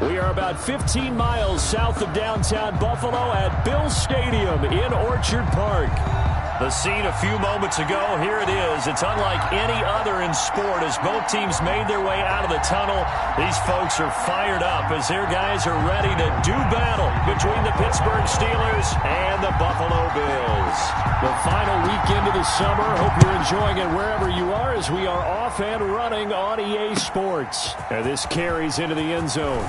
We are about 15 miles south of downtown Buffalo at Bills Stadium in Orchard Park. The scene a few moments ago, here it is. It's unlike any other in sport as both teams made their way out of the tunnel. These folks are fired up as their guys are ready to do battle between the Pittsburgh Steelers and the Buffalo Bills. The final weekend of the summer. Hope you're enjoying it wherever you are as we are off and running on EA Sports. And this carries into the end zone.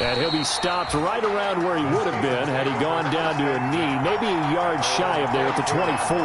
And he'll be stopped right around where he would have been had he gone down to a knee, maybe a yard shy of there at the 24.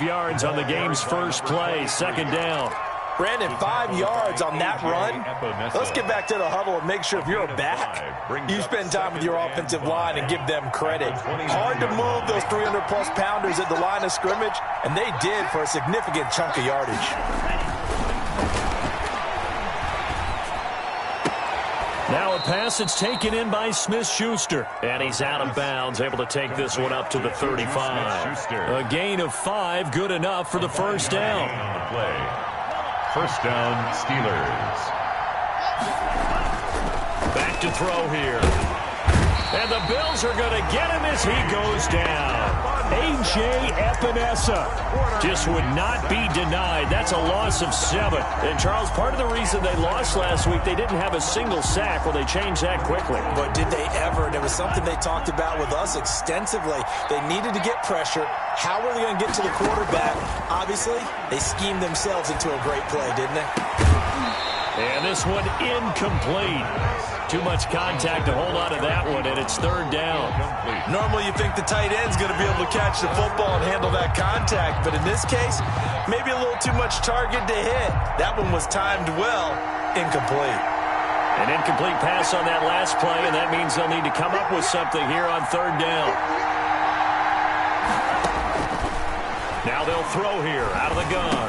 Yards on the game's first play, second down. Brandon, 5 yards on that run. Let's get back to the huddle and make sure if you're a back, you spend time with your offensive line and give them credit. Hard to move those 300-plus pounders at the line of scrimmage, and they did for a significant chunk of yardage. Now a pass that's taken in by Smith-Schuster. And he's out of bounds, able to take this one up to the 35. A gain of 5, good enough for the first down. First down, Steelers. Back to throw here. And the Bills are going to get him as he goes down. A.J. Epinesa just would not be denied. That's a loss of 7. And, Charles, part of the reason they lost last week, they didn't have a single sack. Well, they changed that quickly. But did they ever? And it was something they talked about with us extensively. They needed to get pressure. How were they going to get to the quarterback? Obviously, they schemed themselves into a great play, didn't they? And this one incomplete. Too much contact to hold on to that one, and it's third down. Normally you think the tight end's going to be able to catch the football and handle that contact, but in this case, maybe a little too much target to hit. That one was timed well, incomplete. An incomplete pass on that last play, and that means they'll need to come up with something here on third down. Now they'll throw here out of the gun.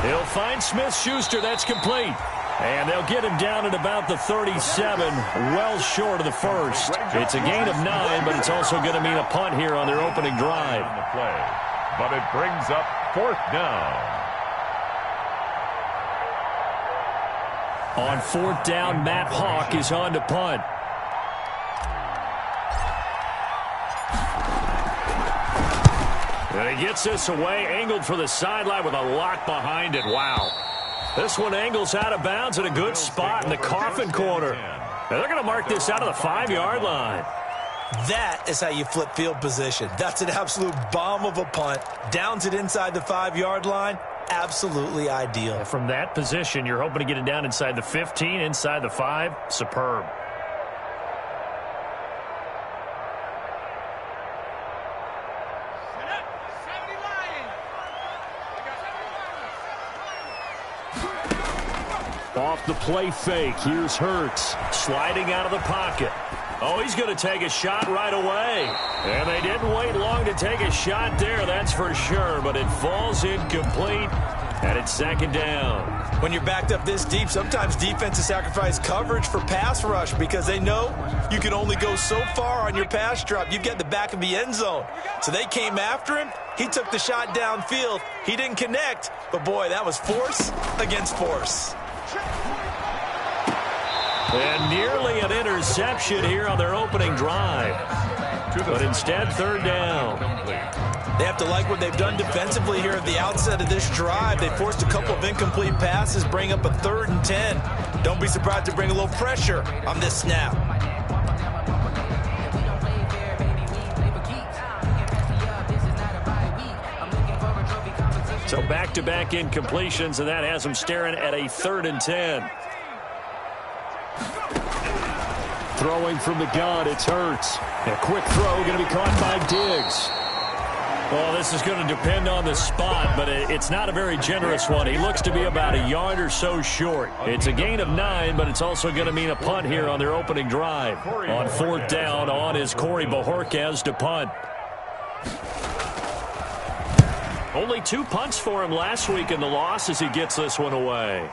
He'll find Smith-Schuster. That's complete. And they'll get him down at about the 37, well short of the first. It's a gain of 9, but it's also going to mean a punt here on their opening drive. But it brings up fourth down. On fourth down, Matt Hawk is on to punt. And he gets this away, angled for the sideline with a lock behind it. Wow. This one angles out of bounds at a good spot in the coffin corner. And they're going to mark this out of the 5-yard line. That is how you flip field position. That's an absolute bomb of a punt. Downs it inside the 5-yard line. Absolutely ideal. From that position, you're hoping to get it down inside the 15, inside the 5. Superb. Off the play fake, here's Hurts sliding out of the pocket. Oh, he's going to take a shot right away. And they didn't wait long to take a shot there, that's for sure. But it falls incomplete, and it's second down. When you're backed up this deep, sometimes defenses sacrifice coverage for pass rush because they know you can only go so far on your pass drop. You've got the back of the end zone. So they came after him. He took the shot downfield. He didn't connect. But, boy, that was force against force. And nearly an interception here on their opening drive. But instead, third down. They have to like what they've done defensively here at the outset of this drive. They forced a couple of incomplete passes, bring up a 3rd and 10. Don't be surprised to bring a little pressure on this snap. So back-to-back incompletions, and that has them staring at a 3rd and 10. Throwing from the gun, it's Hurts. A quick throw going to be caught by Diggs. Well, this is going to depend on the spot, but it's not a very generous one. He looks to be about a yard or so short. It's a gain of 9, but it's also going to mean a punt here on their opening drive. On 4th down, on is Corey Bojorquez to punt. Only 2 punts for him last week in the loss as he gets this one away.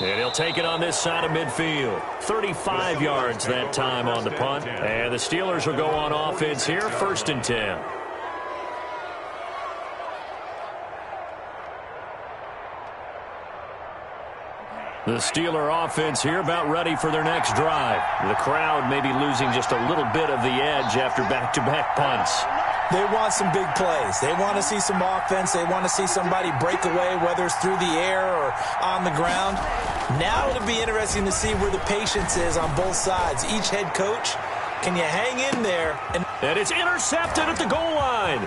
And he'll take it on this side of midfield. 35 yards that time on the punt. And the Steelers will go on offense here, 1st and 10. The Steeler offense here about ready for their next drive. The crowd may be losing just a little bit of the edge after back-to-back punts. They want some big plays. They want to see some offense. They want to see somebody break away, whether it's through the air or on the ground. Now it'll be interesting to see where the patience is on both sides. Each head coach, can you hang in there? And it's intercepted at the goal line.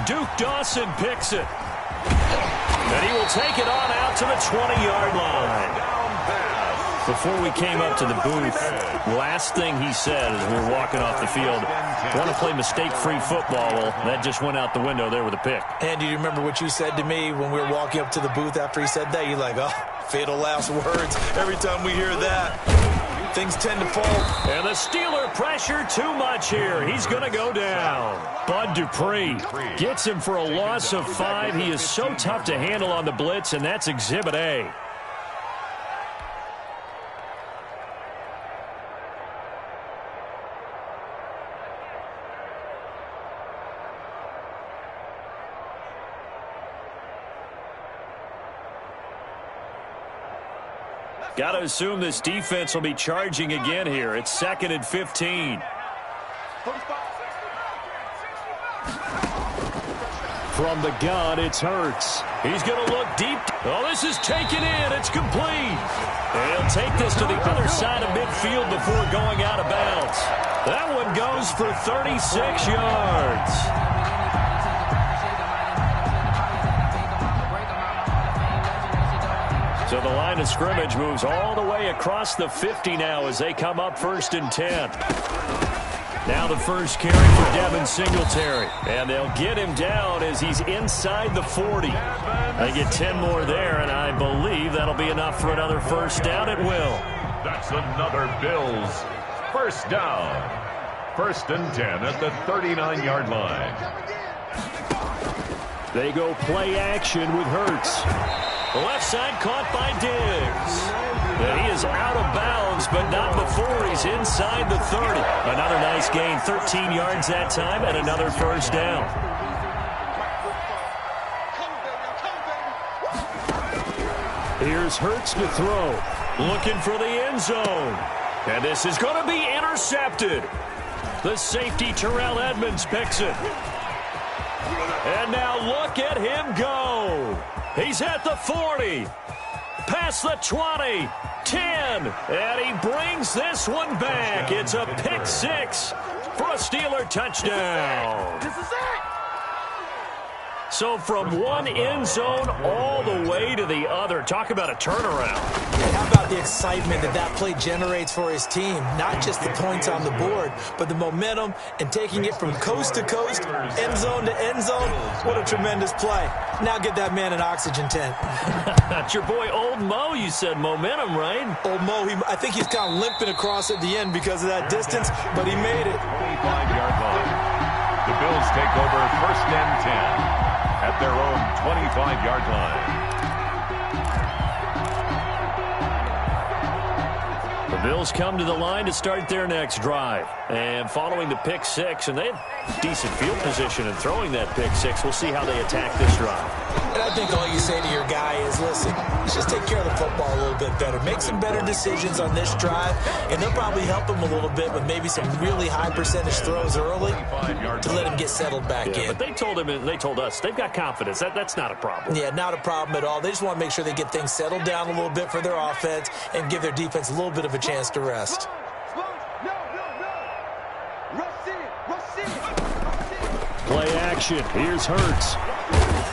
Duke Dawson picks it. And he will take it on out to the 20-yard line. Before we came up to the booth, last thing he said as we were walking off the field, want to play mistake-free football. Well, that just went out the window there with a pick. And do you remember what you said to me when we were walking up to the booth after he said that? You're like, oh, fatal last words. Every time we hear that, things tend to fall. And the Steeler pressure too much here. He's going to go down. Bud Dupree gets him for a loss of 5. He is so tough to handle on the blitz, and that's Exhibit A. Got to assume this defense will be charging again here. It's 2nd and 15. From the gun, it's Hurts. He's going to look deep. Oh, this is taken in. It's complete. And he'll take this to the other side of midfield before going out of bounds. That one goes for 36 yards. So the line of scrimmage moves all the way across the 50 now as they come up 1st and 10. Now the first carry for Devin Singletary. And they'll get him down as he's inside the 40. They get 10 more there, and I believe that'll be enough for another first down. It will. That's another Bills first down. 1st and 10 at the 39-yard line. They go play action with Hurts. The left side caught by Diggs. And he is out of bounds, but not before he's inside the 30. Another nice gain, 13 yards that time, and another first down. Here's Hurts to throw. Looking for the end zone. And this is going to be intercepted. The safety, Terrell Edmonds, picks it. And now look at him go. He's at the 40, past the 20, 10, and he brings this one back. It's a pick 6 for a Steeler touchdown. This is it. So from one end zone all the way to the other. Talk about a turnaround. And how about the excitement that play generates for his team? Not just the points on the board, but the momentum and taking it from coast to coast, end zone to end zone. What a tremendous play. Now get that man an oxygen tent. That's your boy Old Mo. You said momentum, right? Old Mo, I think he's kind of limping across at the end because of that distance, but he made it. 25-yard line. The Bills take over 1st and 10. At their own 25-yard line. The Bills come to the line to start their next drive. And following the pick 6, and they have decent field position in throwing that pick 6. We'll see how they attack this drive. And I think all you say to your guy is, listen, let's just take care of the football a little bit better. Make some better decisions on this drive, and they'll probably help him a little bit with maybe some really high percentage throws early to let him get settled back in. But they told him, and they told us, they've got confidence. That's not a problem. Yeah, not a problem at all. They just want to make sure they get things settled down a little bit for their offense and give their defense a little bit of a chance to rest. Play action. Here's Hurts.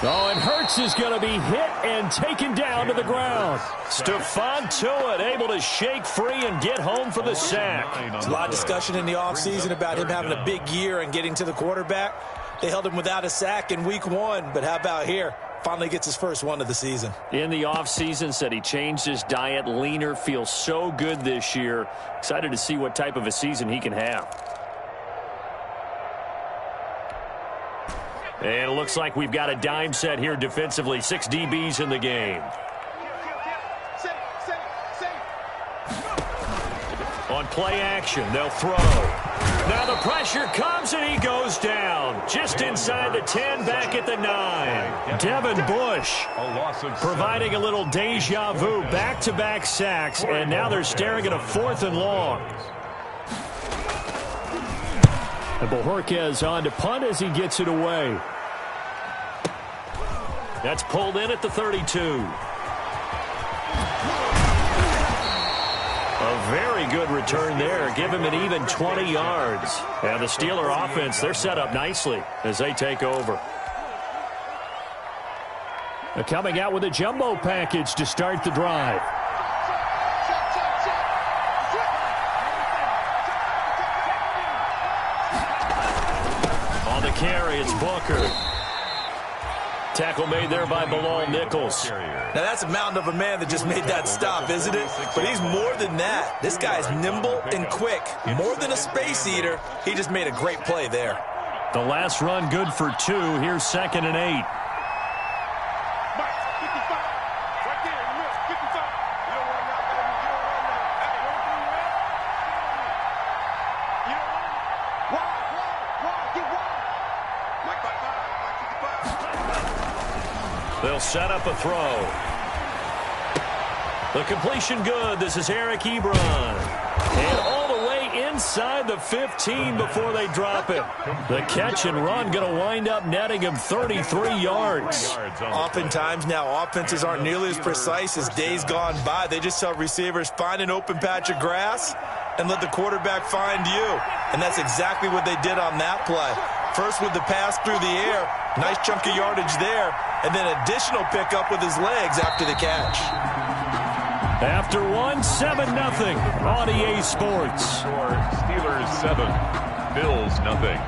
Oh, and Hurts is going to be hit and taken down to the ground. Stephon Tuitt able to shake free and get home for the sack. There's a lot of discussion in the offseason about him having a big year and getting to the quarterback. They held him without a sack in week 1, but how about here? Finally gets his first one of the season. In the offseason, said he changed his diet, leaner, feels so good this year. Excited to see what type of a season he can have. And it looks like we've got a dime set here defensively. 6 DBs in the game. On play action, they'll throw. Now the pressure comes and he goes down. Just inside the 10, back at the 9. Devin Bush providing a little deja vu. Back-to-back sacks, and now they're staring at a 4th and long. And Bojorquez on to punt as he gets it away. That's pulled in at the 32. A very good return there. Give him an even 20 yards. And the Steeler offense, they're set up nicely as they take over. They're coming out with a jumbo package to start the drive. On the carry, it's Booker. Tackle made there by Bilal Nichols. Now that's a mountain of a man that just made that stop, isn't it? But he's more than that. This guy's nimble and quick. More than a space eater, he just made a great play there. The last run good for 2. Here's 2nd and 8. They'll set up a throw. The completion good. This is Eric Ebron. And all the way inside the 15 before they drop it. The catch and run going to wind up netting him 33 yards. Oftentimes now offenses aren't nearly as precise as days gone by. They just tell receivers, find an open patch of grass and let the quarterback find you. And that's exactly what they did on that play. First with the pass through the air. Nice chunk of yardage there. And then additional pickup with his legs after the catch. After 1, 7-0 on EA Sports. Steelers 7, Bills nothing.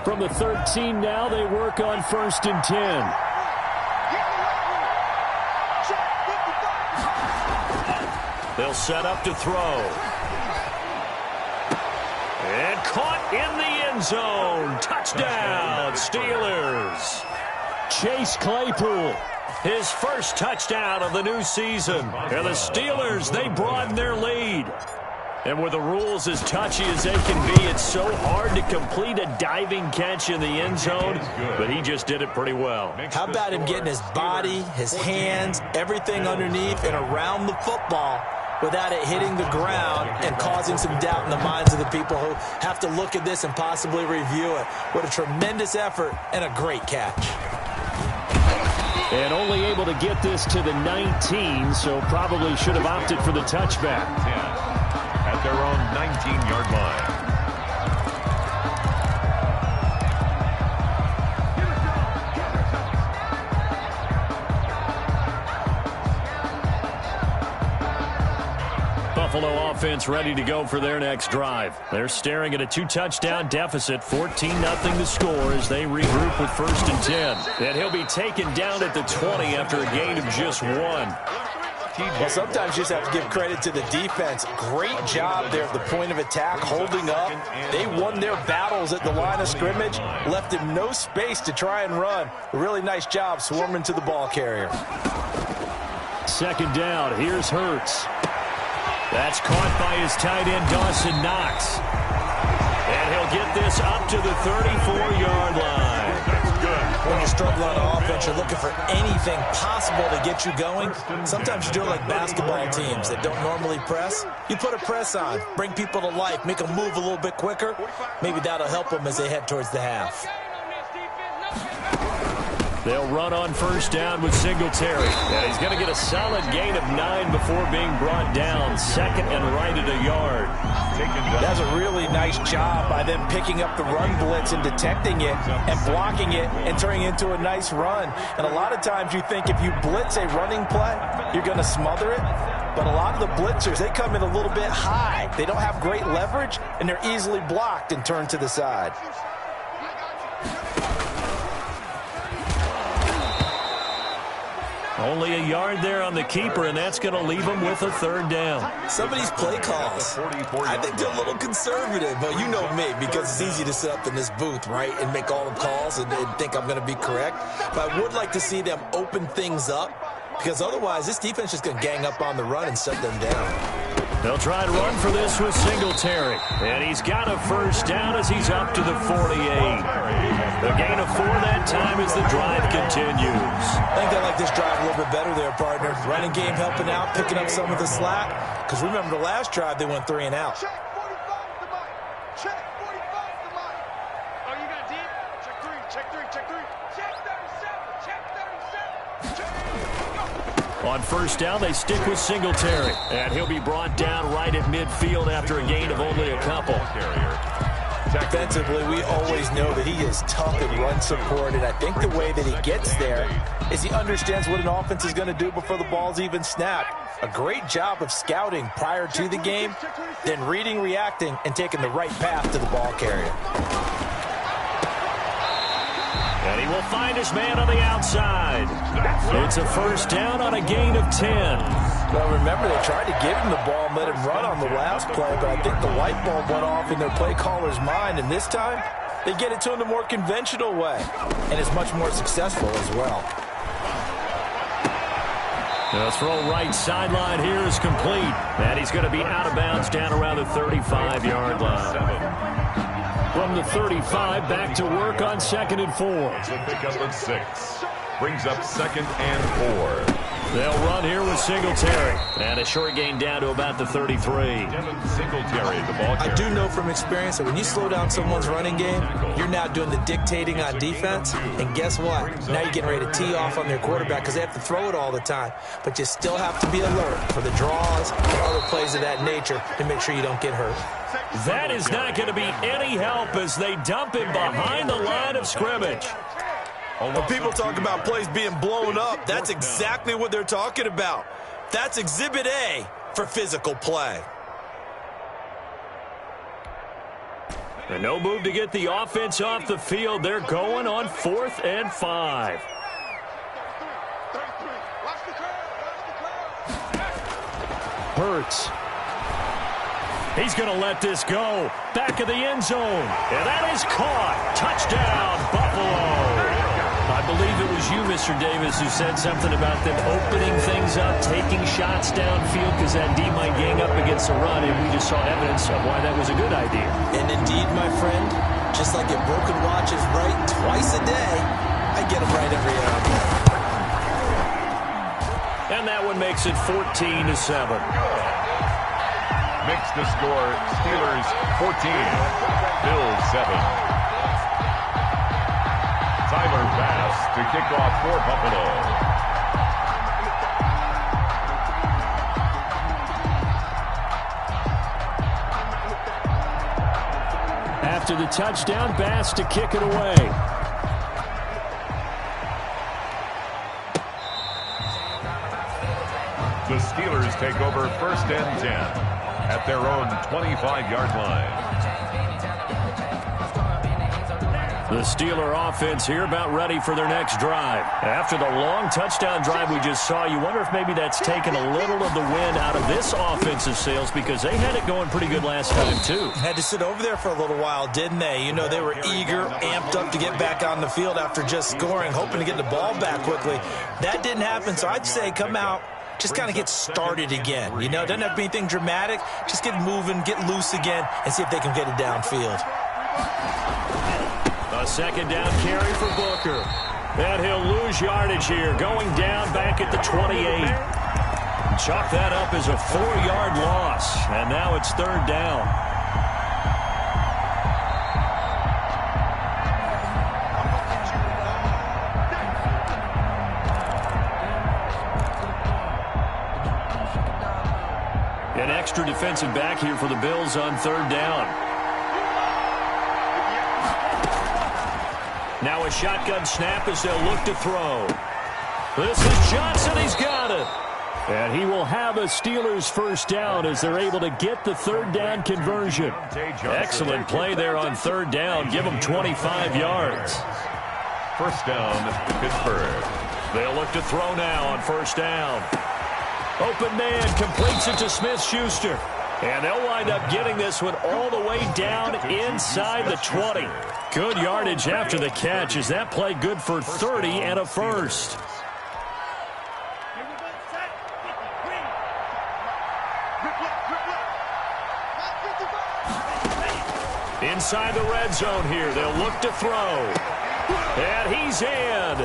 From the 13 now, they work on 1st and 10. They'll set up to throw. And caught in the end zone. Touchdown, Steelers. Chase Claypool, his first touchdown of the new season. And the Steelers, they broaden their lead. And with the rules as touchy as they can be, it's so hard to complete a diving catch in the end zone, but he just did it pretty well. How about him getting his body, his hands, everything underneath and around the football without it hitting the ground and causing some doubt in the minds of the people who have to look at this and possibly review it. What a tremendous effort and a great catch. And only able to get this to the 19, so probably should have opted for the touchback. At their own 19-yard line. Buffalo offense ready to go for their next drive. They're staring at a 2-touchdown deficit, 14-0 the score as they regroup with 1st and 10. And he'll be taken down at the 20 after a gain of just 1. Well, sometimes you just have to give credit to the defense. Great job there at the point of attack, holding up. They won their battles at the line of scrimmage, left him no space to try and run. A really nice job swarming to the ball carrier. 2nd down, here's Hurts. That's caught by his tight end, Dawson Knox. And he'll get this up to the 34-yard line. That's good. When you struggle on offense, you're looking for anything possible to get you going. Sometimes you do it like basketball teams that don't normally press. You put a press on, bring people to life, make them move a little bit quicker. Maybe that'll help them as they head towards the half. They'll run on first down with Singletary. And he's going to get a solid gain of 9 before being brought down. Second and right at a yard. That's a really nice job by them picking up the run blitz and detecting it and blocking it and turning it into a nice run. And a lot of times you think if you blitz a running play, you're going to smother it. But a lot of the blitzers, they come in a little bit high. They don't have great leverage, and they're easily blocked and turned to the side. Only a yard there on the keeper, and that's going to leave him with a third down. Some of these play calls, I think they're a little conservative. But you know me, because it's easy to sit up in this booth, right, and make all the calls and think I'm going to be correct. But I would like to see them open things up, because otherwise this defense is going to gang up on the run and shut them down. They'll try to run for this with Singletary. And he's got a first down as he's up to the 48. The gain of 4 that time as the drive continues. I think they like this drive a little bit better there, partner. Running game helping out, picking up some of the slack. Because remember the last drive, they went 3 and out. Check 45 to Mike. Check 45 to Mike. Oh, you got deep? Check 3, check 3, check 3. Check 37, check 37. Check. On first down, they stick with Singletary. And he'll be brought down right at midfield after a gain of only a couple. Defensively, we always know that he is tough in run support, and I think the way that he gets there is he understands what an offense is going to do before the ball's even snapped. A great job of scouting prior to the game, then reading, reacting, and taking the right path to the ball carrier. And he will find his man on the outside. It's a first down on a gain of 10. Well, remember, they tried to give him the ball and let him run on the last play, but I think the light bulb went off in their play caller's mind, and this time they get it to him the more conventional way, and it's much more successful as well. The throw right sideline here is complete, and he's going to be out of bounds down around the 35-yard line. From the 35, back to work on 2nd and 4. The pickup of 6. Brings up 2nd and 4. They'll run here with Singletary. And a short gain down to about the 33. Singletary, the ball carrier. I do know from experience that when you slow down someone's running game, you're now doing the dictating on defense. And guess what? Now you're getting ready to tee off on their quarterback because they have to throw it all the time. But you still have to be alert for the draws and other plays of that nature to make sure you don't get hurt. That is not going to be any help as they dump him behind the line of scrimmage. When people talk about plays being blown up, that's exactly what they're talking about. That's Exhibit A for physical play. And no move to get the offense off the field. They're going on 4th and 5. Hurts. He's going to let this go. Back of the end zone. And that is caught. Touchdown, Buffalo. I believe it was you, Mr. Davis, who said something about them opening things up, taking shots downfield because that D might gang up against the run, and we just saw evidence of why that was a good idea. And indeed, my friend, just like a broken watch is right twice a day, I get them right every hour. And that one makes it 14-7. Makes the score Steelers 14, Bills 7. Tyler Bass to kick off for Buffalo. After the touchdown, Bass to kick it away. The Steelers take over 1st and 10 at their own 25-yard line. The Steeler offense here about ready for their next drive. After the long touchdown drive we just saw, you wonder if maybe that's taken a little of the wind out of this offensive sails because they had it going pretty good last time, too. Had to sit over there for a little while, didn't they? You know, they were eager, amped up to get back on the field after just scoring, hoping to get the ball back quickly. That didn't happen, so I'd say come out, just kind of get started again. You know, doesn't have to be anything dramatic. Just get moving, get loose again, and see if they can get it downfield. A 2nd down carry for Booker. And he'll lose yardage here, going down back at the 28. Chalk that up as a 4-yard loss, and now it's 3rd down. An extra defensive back here for the Bills on 3rd down. Now a shotgun snap as they'll look to throw. This is Johnson. He's got it. And he will have a Steelers 1st down as they're able to get the 3rd down conversion. Excellent play there on 3rd down. Give them 25 yards. 1st down, Pittsburgh. They'll look to throw now on 1st down. Open man completes it to Smith-Schuster. And they'll wind up getting this one all the way down inside the 20. Good yardage after the catch. Is that play good for 30 and a 1st? Inside the red zone here. They'll look to throw. And he's in.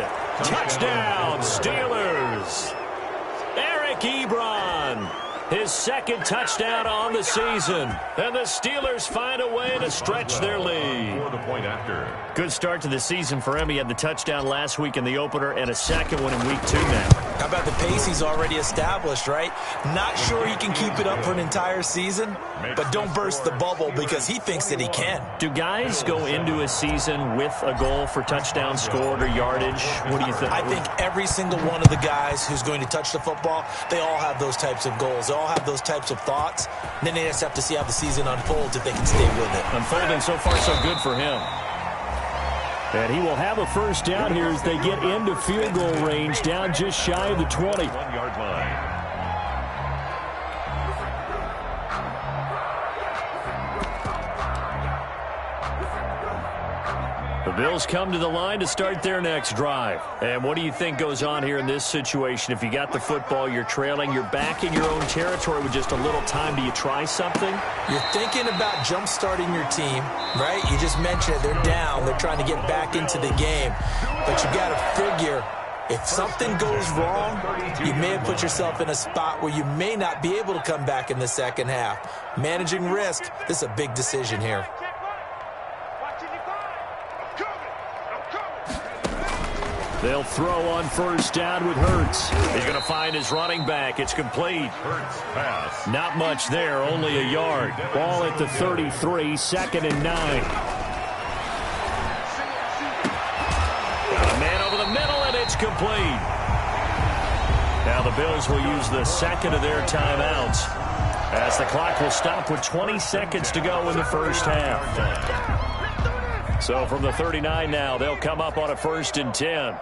Touchdown, Steelers. Eric Ebron, his 2nd touchdown on the season. And the Steelers find a way to stretch their lead. For the point after. Good start to the season for him. He had the touchdown last week in the opener and a 2nd one in week 2 now. How about the pace he's already established, right? Not sure he can keep it up for an entire season, but don't burst the bubble because he thinks that he can. Do guys go into a season with a goal for touchdown scored or yardage? What do you think? I think every single one of the guys who's going to touch the football, they all have those types of goals. They all have those types of thoughts. And then they just have to see how the season unfolds if they can stay with it. Unfolding so far so good for him. And he will have a 1st down here as they get into field goal range, down just shy of the 20. 1-yard line. The Bills come to the line to start their next drive. And what do you think goes on here in this situation? If you got the football, you're trailing, you're back in your own territory with just a little time. Do you try something? You're thinking about jump-starting your team, right? You just mentioned it. They're down. They're trying to get back into the game. But you got to figure, if something goes wrong, you may have put yourself in a spot where you may not be able to come back in the 2nd half. Managing risk, this is a big decision here. They'll throw on 1st down with Hurts. He's going to find his running back. It's complete. Hurts pass. Not much there, only a yard. Ball at the 33, 2nd and 9. Got a man over the middle, and it's complete. Now the Bills will use the 2nd of their timeouts as the clock will stop with 20 seconds to go in the 1st half. So from the 39 now, they'll come up on a 1st and 10.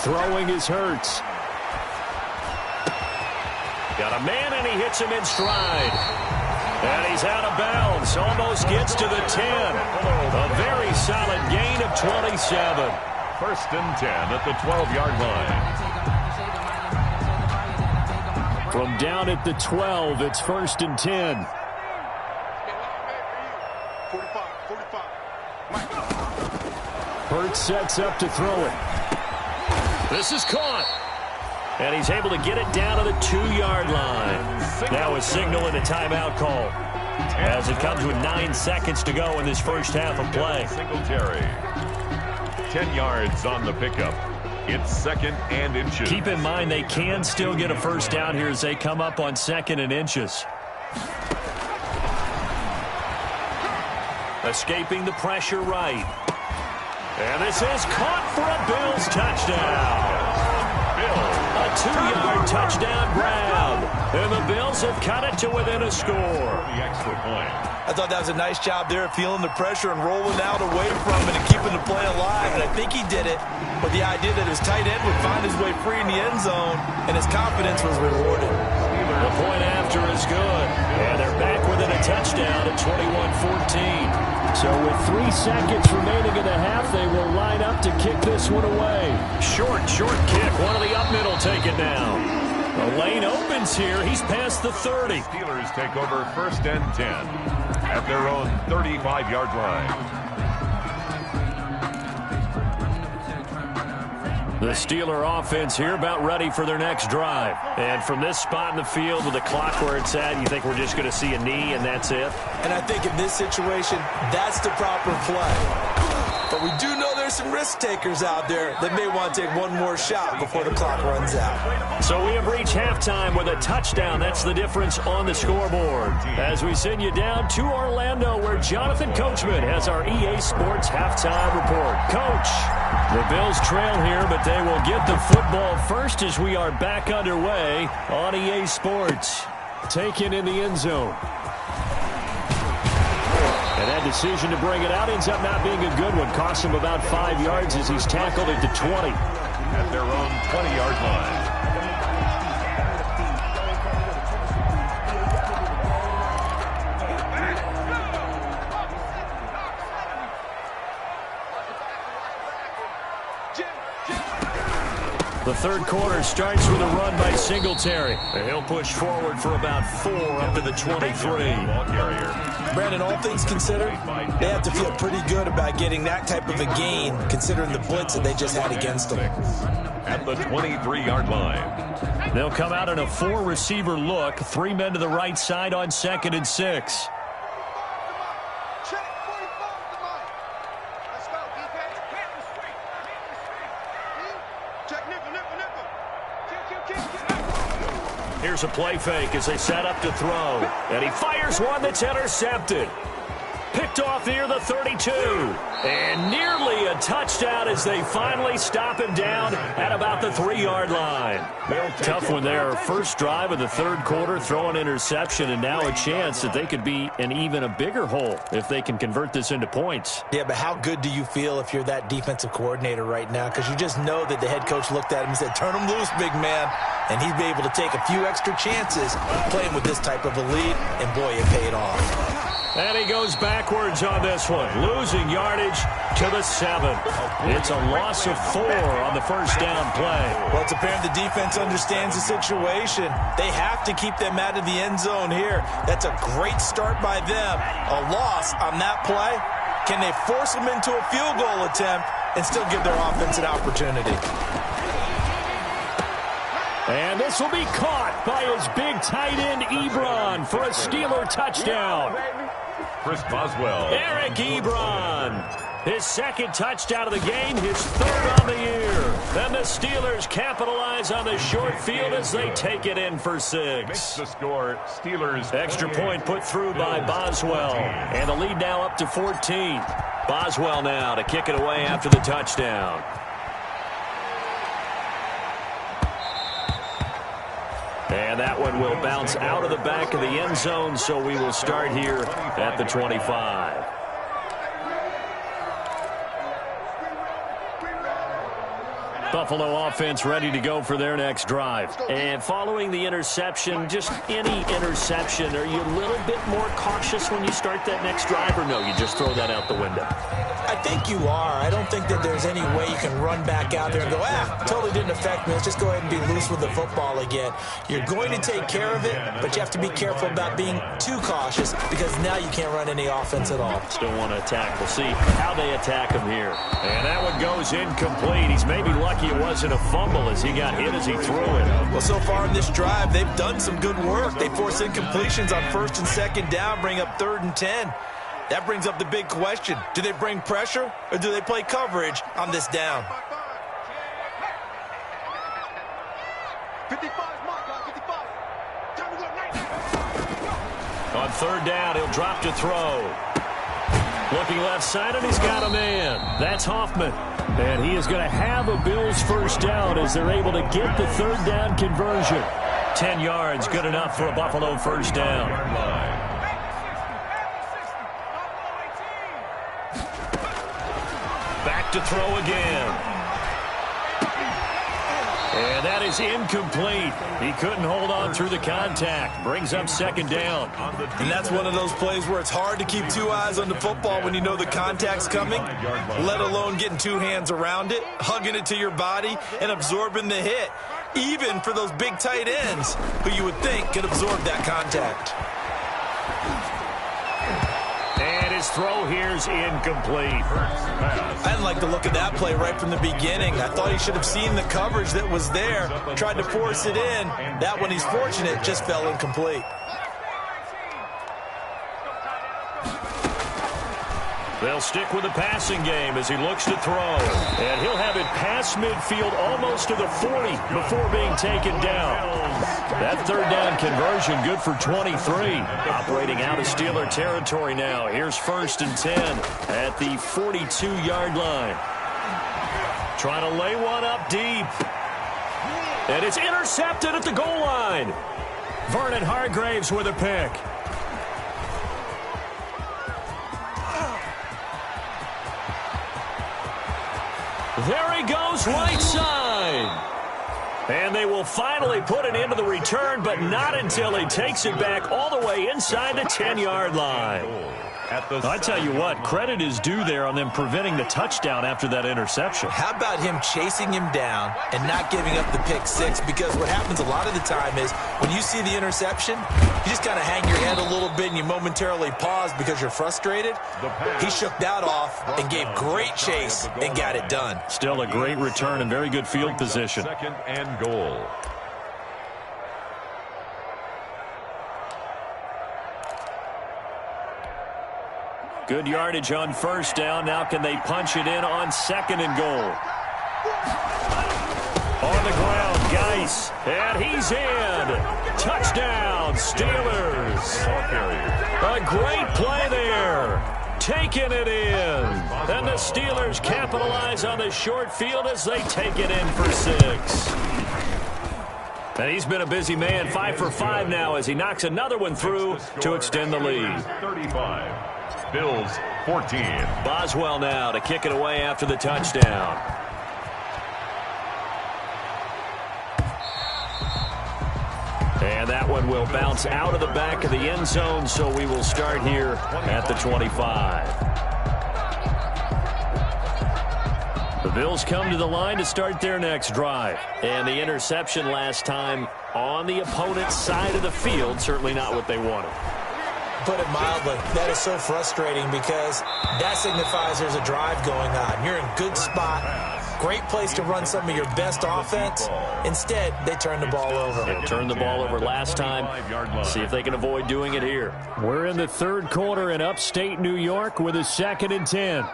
Throwing is Hurts. Got a man, and he hits him in stride. And he's out of bounds. Almost gets to the 10. A very solid gain of 27. 1st and 10 at the 12-yard line. From down at the 12, it's 1st and 10. Hurts sets up to throw it. This is caught. And he's able to get it down to the 2-yard line. Now a signal and a timeout call as it comes with 9 seconds to go in this 1st half of play. Singletary. 10 yards on the pickup. It's 2nd and inches. Keep in mind they can still get a 1st down here as they come up on 2nd and inches. Escaping the pressure right. And this is caught for a Bills touchdown. A 2-yard touchdown grab. And the Bills have cut it to within a score. The extra point. I thought that was a nice job there of feeling the pressure and rolling out away from it and keeping the play alive. And I think he did it with the idea that his tight end would find his way free in the end zone, and his confidence was rewarded. The point after is good. And they're back within a touchdown at 21-14. So with 3 seconds remaining in the half, they will line up to kick this one away. Short kick. One of the up middle take it now. The lane opens here. He's past the 30. Steelers take over 1st and 10 at their own 35-yard line. The Steeler offense here about ready for their next drive. And from this spot in the field with the clock where it's at, you think we're just going to see a knee and that's it? And I think in this situation, that's the proper play. But we do know there's some risk takers out there that may want to take one more shot before the clock runs out. So we have reached halftime with a touchdown. That's the difference on the scoreboard. As we send you down to Orlando, where Jonathan Coachman has our EA Sports halftime report. Coach, the Bills trail here, but they will get the football first as we are back underway on EA Sports. Taken in the end zone. And that decision to bring it out ends up not being a good one. Costs him about 5 yards as he's tackled at the 20. At their own 20-yard line. The third quarter starts with a run by Singletary. And he'll push forward for about 4 up to the 23. Ball carrier. Brandon, all things considered, they have to feel pretty good about getting that type of a gain, considering the blitz that they just had against them. At the 23-yard line. They'll come out in a 4-receiver look. 3 men to the right side on 2nd and 6. Here's a play fake as they set up to throw. And he fires one that's intercepted. Picked off near the 32. And nearly a touchdown as they finally stop him down at about the 3-yard line. Tough one there. First drive of the third quarter, throw an interception, and now a chance that they could be in even a bigger hole if they can convert this into points. Yeah, but how good do you feel if you're that defensive coordinator right now? Because you just know that the head coach looked at him and said, turn him loose, big man. And he'd be able to take a few extra chances playing with this type of a lead, and boy, it paid off. And he goes backwards on this one, losing yardage to the 7. It's a loss of 4 on the first down play. Well, it's apparent the defense understands the situation. They have to keep them out of the end zone here. That's a great start by them. A loss on that play. Can they force them into a field goal attempt and still give their offense an opportunity? And this will be caught by his big tight end, Ebron, for a Steeler touchdown. Chris Boswell. Eric Ebron, his second touchdown of the game, his 3rd on the year. Then the Steelers capitalize on the short field as they take it in for 6. Makes the score, Steelers. Extra point put through by Boswell. And the lead now up to 14. Boswell now to kick it away after the touchdown. And that one will bounce out of the back of the end zone, so we will start here at the 25. Buffalo offense ready to go for their next drive. And following the interception, just any interception, are you a little bit more cautious when you start that next drive, or no, you just throw that out the window? I think you are. I don't think that there's any way you can run back out there and go, totally didn't affect me. Let's just go ahead and be loose with the football again. You're going to take care of it, but you have to be careful about being too cautious because now you can't run any offense at all. Still want to attack. We'll see how they attack him here. And that one goes incomplete. He's maybe lucky it wasn't a fumble as he got hit as he threw it. Well, so far in this drive, they've done some good work. They force incompletions on 1st and 2nd down, bring up 3rd and 10. That brings up the big question. Do they bring pressure or do they play coverage on this down? 55, mark, 55. Time to go, 90. On 3rd down, he'll drop to throw. Looking left side, and he's got a man. That's Hoffman. And he is going to have a Bills first down as they're able to get the 3rd down conversion. 10 yards, good enough for a Buffalo first down. Back to throw again. And that is incomplete. He couldn't hold on through the contact. Brings up 2nd down. And that's one of those plays where it's hard to keep 2 eyes on the football when you know the contact's coming, let alone getting 2 hands around it, hugging it to your body, and absorbing the hit, even for those big tight ends who you would think could absorb that contact. And his his throw here's incomplete. I didn't like the look of that play right from the beginning. I thought he should have seen the coverage that was there, tried to force it in. That one, he's fortunate, just fell incomplete. They'll stick with the passing game as he looks to throw. And he'll have it past midfield almost to the 40 before being taken down. That third down conversion good for 23. Operating out of Steeler territory now. Here's 1st and 10 at the 42-yard line. Trying to lay one up deep. And it's intercepted at the goal line. Vernon Hargraves with a pick. There he goes, right side. And they will finally put it into the return, but not until he takes it back all the way inside the 10-yard line. I tell you what, credit is due there on them preventing the touchdown after that interception. How about him chasing him down and not giving up the pick six? Because what happens a lot of the time is when you see the interception, you just kind of hang your head a little bit and you momentarily pause because you're frustrated. He shook that off and gave great chase and got it done. Still a great return and very good field position. 2nd and goal. Good yardage on 1st down. Now can they punch it in on 2nd and goal? On the ground, Geis. And he's in. Touchdown, Steelers. A great play there. Taking it in. And the Steelers capitalize on the short field as they take it in for 6. And he's been a busy man, 5 for 5 now as he knocks another one through to extend the lead. 35. Bills 14. Boswell now to kick it away after the touchdown. And that one will bounce out of the back of the end zone, so we will start here at the 25. The Bills come to the line to start their next drive. And the interception last time on the opponent's side of the field, certainly not what they wanted. Put it mildly, that is so frustrating because that signifies there's a drive going on. You're in good spot, great place to run some of your best offense. Instead, they turn the ball over. They turned the ball over last time. See if they can avoid doing it here. We're in the 3rd quarter in upstate New York with a 2nd and 10.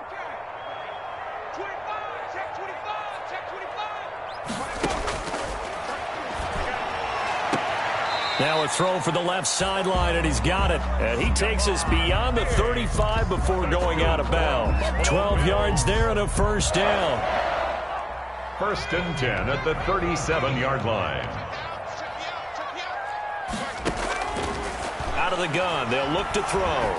Now a throw for the left sideline, and he's got it. And he takes us beyond the 35 before going out of bounds. 12 yards there and a 1st down. 1st and 10 at the 37-yard line. Out of the gun, they'll look to throw.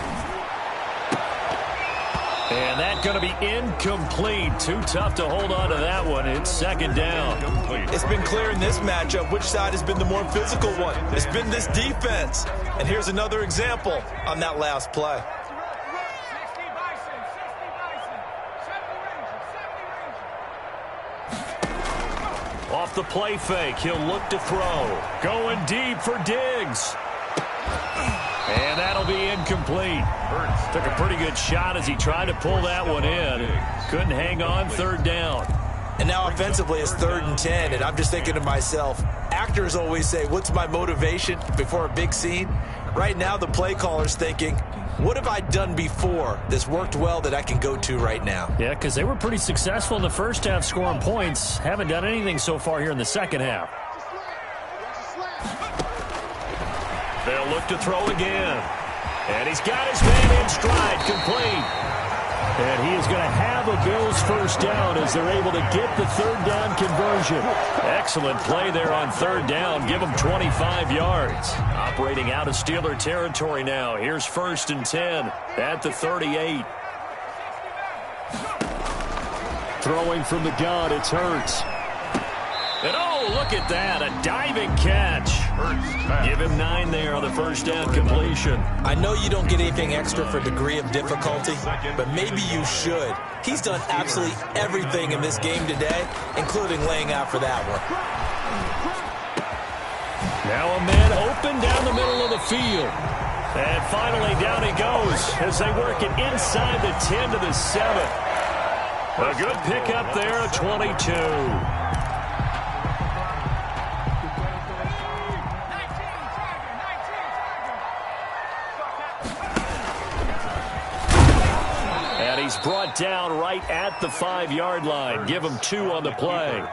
And that's going to be incomplete. Too tough to hold on to that one. It's 2nd down. It's been clear in this matchup which side has been the more physical one. It's been this defense. And here's another example on that last play. Off the play fake, he'll look to throw. Going deep for Diggs. And that'll be incomplete. Took a pretty good shot as he tried to pull that one in. Couldn't hang on, 3rd down. And now offensively it's 3rd and 10, and I'm just thinking to myself, actors always say, what's my motivation before a big scene? Right now the play caller's thinking, what have I done before that's worked well that I can go to right now? Yeah, because they were pretty successful in the 1st half scoring points. Haven't done anything so far here in the 2nd half. They'll look to throw again. And he's got his man in stride, complete. And he is going to have a Bills 1st down as they're able to get the 3rd down conversion. Excellent play there on 3rd down. Give them 25 yards. Operating out of Steeler territory now. Here's 1st and 10 at the 38. Throwing from the gun, it's Hurts. And oh, look at that, a diving catch. Give him 9 there on the 1st down completion. I know you don't get anything extra for degree of difficulty, but maybe you should. He's done absolutely everything in this game today, including laying out for that one. Now a man open down the middle of the field. And finally, down he goes as they work it inside the 10 to the 7. A good pickup there at 22. And he's brought down right at the 5-yard line. Give him 2 on the play.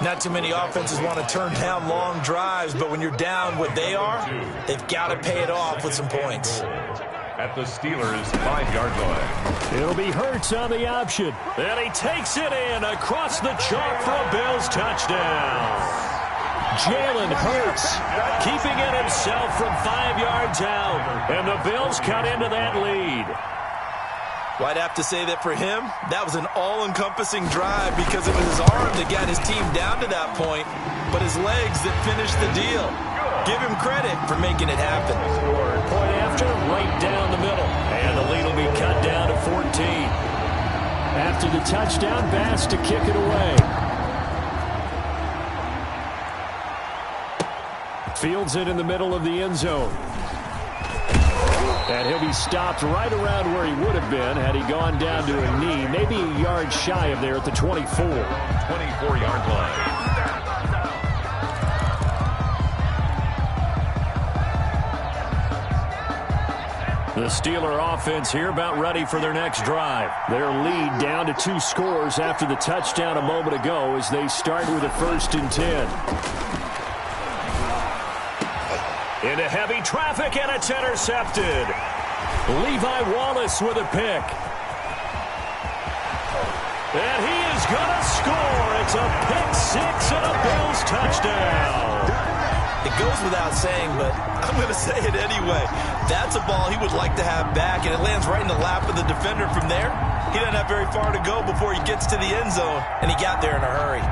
Not too many offenses want to turn down long drives, but when you're down what they are, they've got to pay it off with some points. At the Steelers' 5-yard line. It'll be Hurts on the option. And he takes it in across the chalk for a Bills touchdown. Jalen Hurts keeping it himself from 5 yards out. And the Bills cut into that lead. Well, I'd have to say that for him, that was an all-encompassing drive because it was his arm that got his team down to that point, but his legs that finished the deal. Give him credit for making it happen. Point after, right down the middle. And the lead will be cut down to 14. After the touchdown, Bass to kick it away. Fields it in the middle of the end zone. And he'll be stopped right around where he would have been had he gone down to a knee, maybe a yard shy of there at the 24. 24-yard line. The Steeler offense here about ready for their next drive. Their lead down to 2 scores after the touchdown a moment ago as they start with a 1st and 10. Into heavy traffic, and it's intercepted. Levi Wallace with a pick. And he is going to score. It's a pick 6 and a Bills touchdown. It goes without saying, but I'm going to say it anyway. That's a ball he would like to have back, and it lands right in the lap of the defender from there. He doesn't have very far to go before he gets to the end zone, and he got there in a hurry.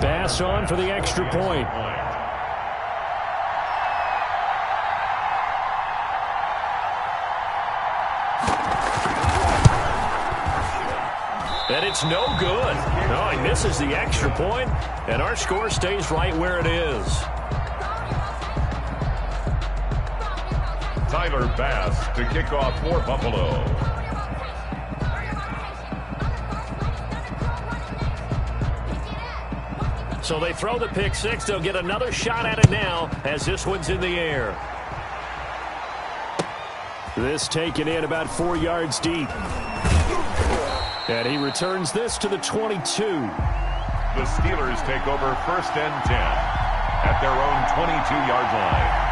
Bass on for the extra point. And it's no good. No, he misses the extra point, and our score stays right where it is. Tyler Bass to kick off for Buffalo. So they throw the pick 6. They'll get another shot at it now as this one's in the air. This taken in about 4 yards deep. And he returns this to the 22. The Steelers take over 1st and 10 at their own 22-yard line.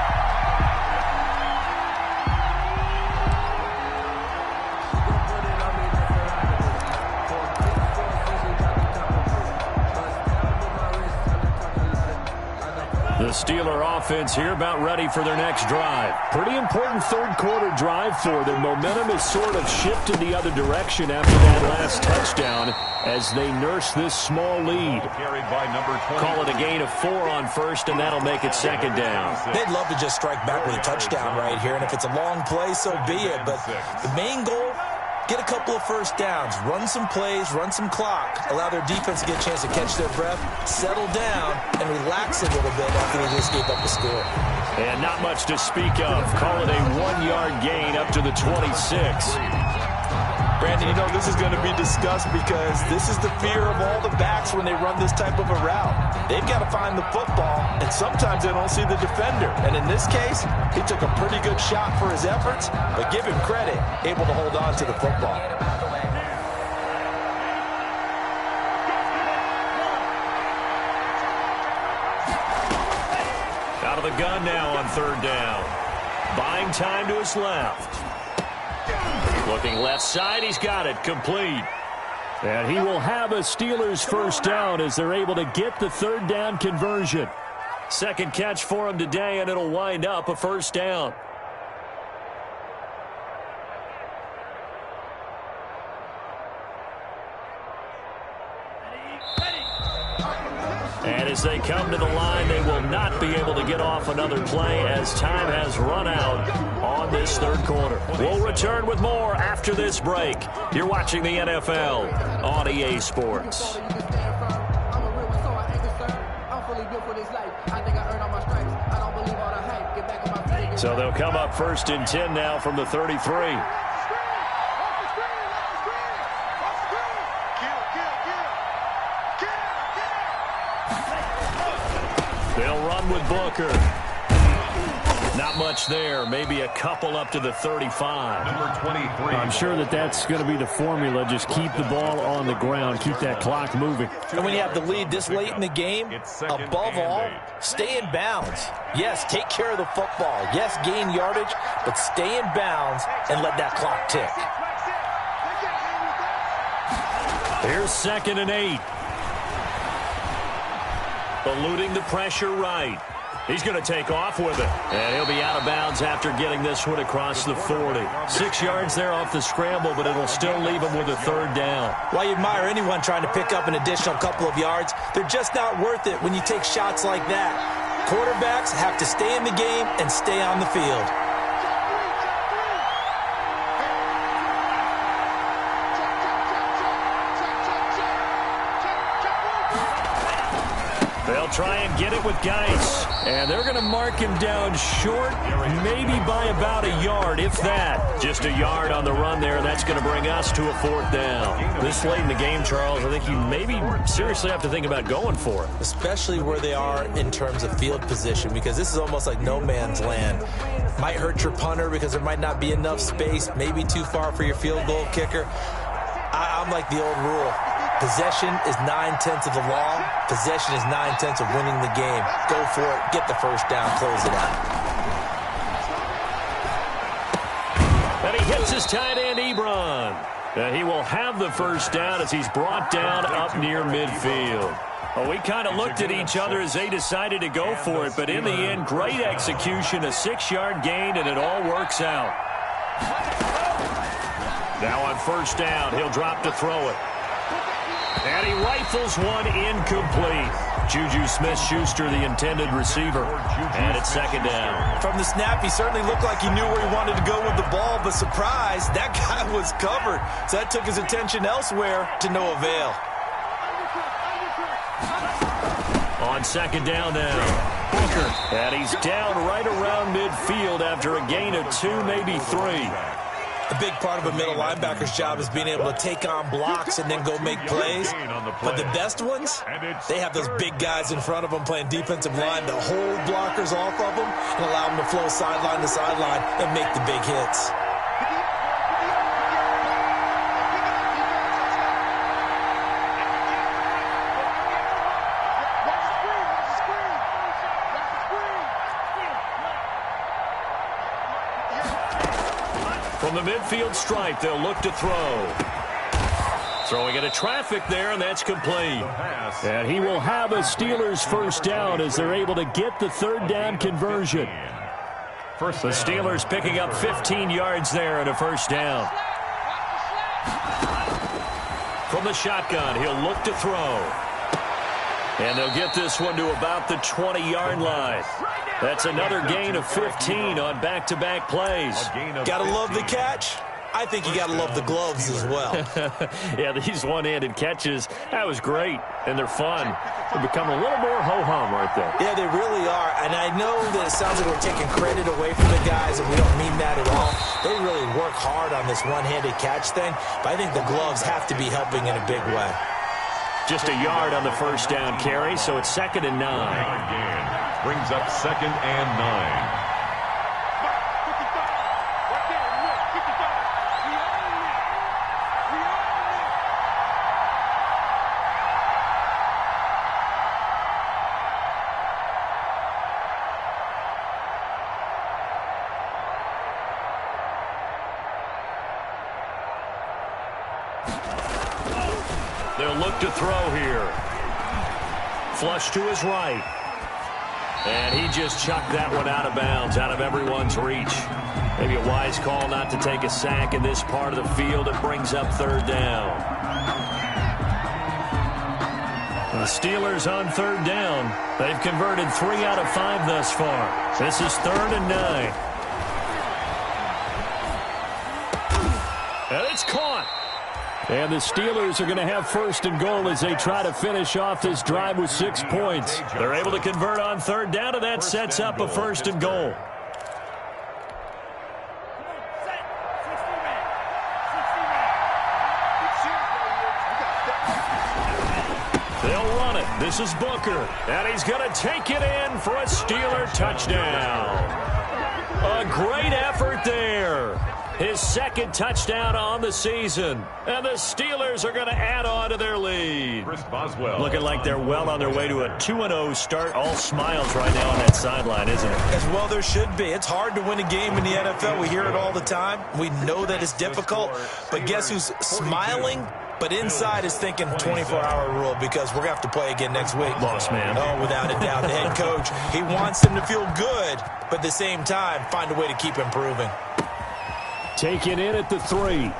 The Steeler offense here about ready for their next drive. Pretty important 3rd quarter drive for them. Momentum has sort of shifted the other direction after that last touchdown as they nurse this small lead. Carried by number 20. Call it a gain of 4 on 1st, and that'll make it 2nd down. They'd love to just strike back with a touchdown right here, and if it's a long play, so be it. But the main goal, get a couple of 1st downs, run some plays, run some clock, allow their defense to get a chance to catch their breath, settle down, and relax a little bit after they just gave up the score. And not much to speak of. Call it a 1-yard gain up to the 26. Brandon, you know this is going to be discussed because this is the fear of all the backs when they run this type of a route. They've got to find the football, and sometimes they don't see the defender. And in this case, he took a pretty good shot for his efforts, but give him credit, able to hold on to the football. Out of the gun now on 3rd down. Buying time to his left. Looking left side, he's got it, complete. And he will have a Steelers 1st down as they're able to get the 3rd down conversion. 2nd catch for him today, and it'll wind up a 1st down. And as they come to the line, they will not be able to get off another play as time has run out on this third quarter. We'll return with more after this break. You're watching the NFL on EA Sports. So they'll come up 1st and 10 now from the 33. They'll run with Booker. Not much there. Maybe a couple up to the 35. Number 23. I'm sure that's going to be the formula. Just keep the ball on the ground. Keep that clock moving. And when you have the lead this late in the game, above all, stay in bounds. Yes, take care of the football. Yes, gain yardage, but stay in bounds and let that clock tick. Here's 2nd and 8. Eluding the pressure right. He's going to take off with it. And he'll be out of bounds after getting this one across the 40. 6 yards there off the scramble, but it'll still leave him with a 3rd down. While you admire anyone trying to pick up an additional couple of yards, they're just not worth it when you take shots like that. Quarterbacks have to stay in the game and stay on the field. They'll try and get it with Geis. And they're going to mark him down short, maybe by about a yard, if that. Just a yard on the run there, and that's going to bring us to a 4th down. This late in the game, Charles, I think you maybe seriously have to think about going for it. Especially where they are in terms of field position, because this is almost like no man's land. Might hurt your punter because there might not be enough space, maybe too far for your field goal kicker. I'm like the old rule. Possession is 9/10 of the law. Possession is 9/10 of winning the game. Go for it. Get the 1st down. Close it out. And he hits his tight end, Ebron. He will have the 1st down as he's brought down up near midfield. Well, we kind of looked at each other as they decided to go for it, but in the end, great execution, a 6-yard gain, and it all works out. Now on 1st down, he'll drop to throw it. And he rifles one incomplete. Juju Smith-Schuster, the intended receiver. And it's 2nd down. From the snap, he certainly looked like he knew where he wanted to go with the ball, but surprise, that guy was covered. So that took his attention elsewhere to no avail. On 2nd down now, Booker. And he's down right around midfield after a gain of 2, maybe 3. A big part of a middle linebacker's job is being able to take on blocks and then go make plays. But the best ones, they have those big guys in front of them playing defensive line to hold blockers off of them and allow them to flow sideline to sideline and make the big hits. From the midfield stripe, they'll look to throw. Throwing into traffic there, and that's complete. And he will have a Steelers 1st down as they're able to get the 3rd down conversion. The Steelers picking up 15 yards there and a 1st down. From the shotgun, he'll look to throw. And they'll get this one to about the 20-yard line. That's another gain of 15 on back-to-back plays. Gotta love the catch. I think you gotta love the gloves as well. Yeah, these one-handed catches, that was great, and they're fun. They're becoming a little more ho-hum, aren't they? Yeah, they really are, and I know that it sounds like we're taking credit away from the guys, and we don't mean that at all. They really work hard on this one-handed catch thing, but I think the gloves have to be helping in a big way. Just a yard on the 1st down carry, so it's 2nd and 9. Brings up 2nd and 9. They'll look to throw here. Flush to his right. And he just chucked that one out of bounds, out of everyone's reach. Maybe a wise call not to take a sack in this part of the field. It brings up 3rd down. The Steelers on third down. They've converted 3 out of 5 thus far. This is 3rd and 9. And it's caught. And the Steelers are going to have 1st and goal as they try to finish off this drive with 6 points. They're able to convert on 3rd down, and that sets up a 1st and goal. They'll run it. This is Booker, and he's going to take it in for a Steeler touchdown. A great effort there. His 2nd touchdown on the season. And the Steelers are going to add on to their lead. Looking like they're well on their way to a 2-0 start. All smiles right now on that sideline, isn't it? As well there should be. It's hard to win a game in the NFL. We hear it all the time. We know that it's difficult. But guess who's smiling? But inside is thinking 24-hour rule because we're going to have to play again next week. Lost man. Oh, without a doubt. The head coach, he wants them to feel good, but at the same time, find a way to keep improving. Taken in at the 3.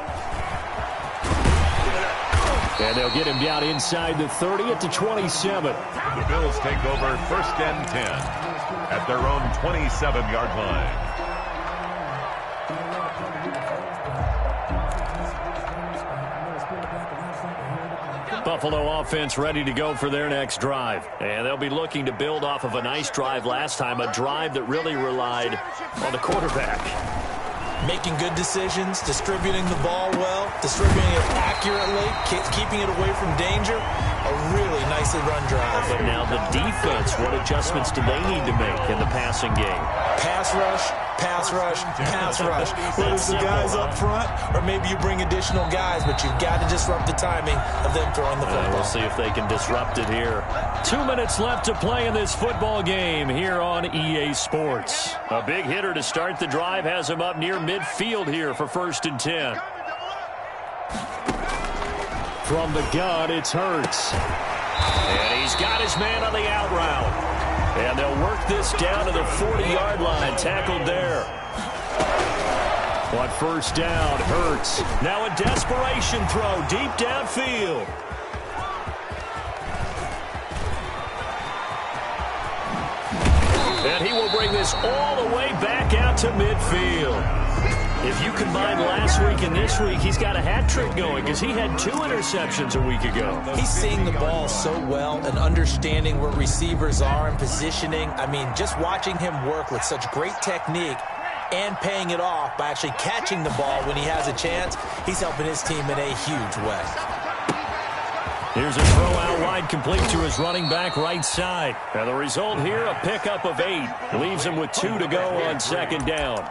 And they'll get him down inside the 30 at the 27. The Bills take over 1st and 10 at their own 27-yard line. Buffalo offense ready to go for their next drive. And they'll be looking to build off of a nice drive last time, a drive that really relied on the quarterback. Making good decisions, distributing the ball well, distributing it accurately, keeping it away from danger. A really nicely run drive. But now the defense, what adjustments do they need to make in the passing game? Pass rush, pass rush, pass rush. Whether it's the guys up front or maybe you bring additional guys, but you've got to disrupt the timing of them throwing the football. We'll see if they can disrupt it here. 2 minutes left to play in this football game here on EA Sports. A big hitter to start the drive has him up near midfield here for 1st and 10. From the gun, it's Hurts. And he's got his man on the out route. And they'll work this down to the 40-yard line. Tackled there. On 1st down, Hurts. Now a desperation throw deep downfield. And he will bring this all the way back out to midfield. If you combine last week and this week, he's got a hat trick going because he had 2 interceptions a week ago. He's seeing the ball so well and understanding where receivers are and positioning. I mean, just watching him work with such great technique and paying it off by actually catching the ball when he has a chance, he's helping his team in a huge way. Here's a throw out wide, complete to his running back right side. And the result here, a pickup of 8. Leaves him with 2 to go on 2nd down.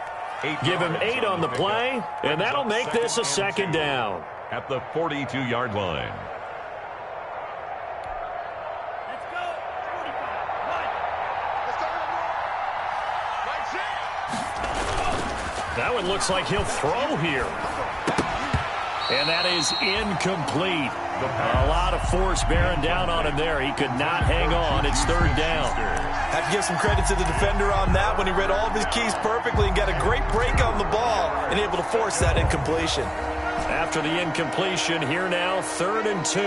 Give him 8 on the play, and that'll make this a 2nd down. At the 42-yard line. Let's go. 45. That one looks like he'll throw here. And that is incomplete. A lot of force bearing down on him there. He could not hang on. It's 3rd down. Have to give some credit to the defender on that when he read all of his keys perfectly and got a great break on the ball and able to force that incompletion. After the incompletion, here now, 3rd and 2.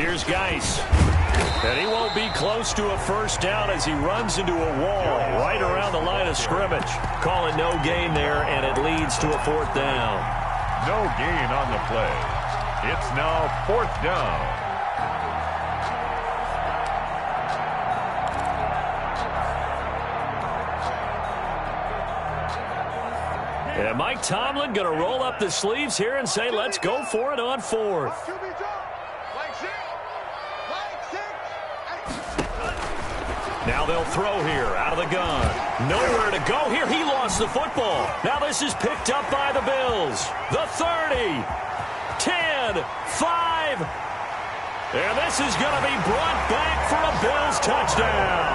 Here's Geis. And he won't be close to a 1st down as he runs into a wall right around the line of scrimmage. Calling no gain there, and it leads to a 4th down. No gain on the play. It's now 4th down. And Mike Tomlin going to roll up the sleeves here and say, let's go for it on 4th. Now they'll throw here out of the gun. Nowhere to go here. He lost the football. Now this is picked up by the Bills. The 30, 10, 5. And this is going to be brought back for a Bills touchdown.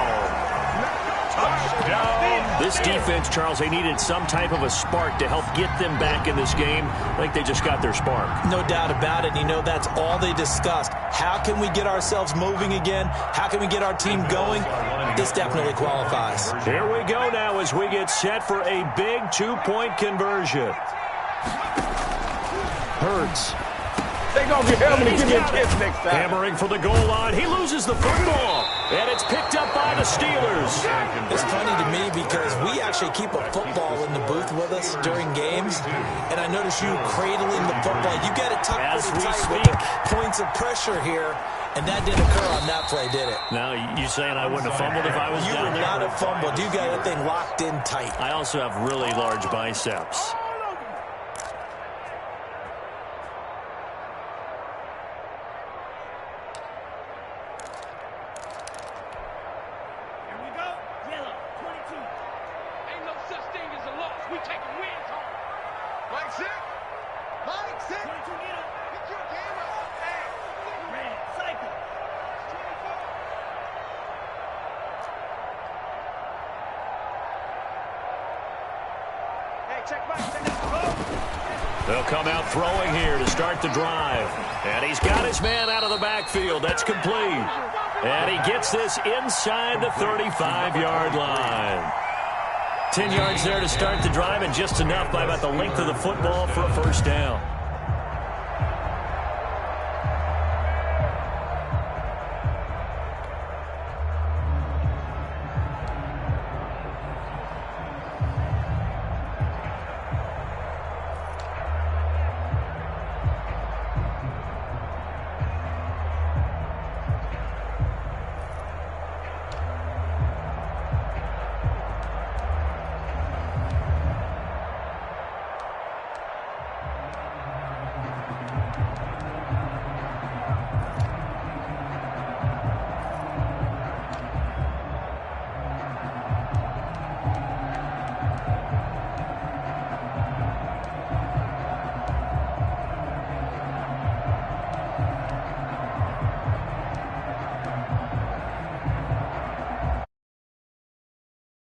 Touchdown. This defense, Charles, they needed some type of a spark to help get them back in this game. I think they just got their spark. No doubt about it. You know, that's all they discussed. How can we get ourselves moving again? How can we get our team going? This definitely qualifies. Here we go now as we get set for a big two-point conversion. Hurts. They're going to give me a kiss next time. Hammering for the goal line. He loses the football. And it's picked up by the Steelers. It's funny to me because we actually keep a football in the booth with us during games. And I notice you cradling the football. You got it tucked pretty tight with the points of pressure here. And that didn't occur on that play, did it? Now, you saying I wouldn't have fumbled if I was you down there? You would not have fumbled. You got that thing locked in tight. I also have really large biceps. They'll come out throwing here to start the drive. And he's got his man out of the backfield. That's complete. And he gets this inside the 35-yard line. 10 yards there to start the drive, and just enough by about the length of the football for a first down.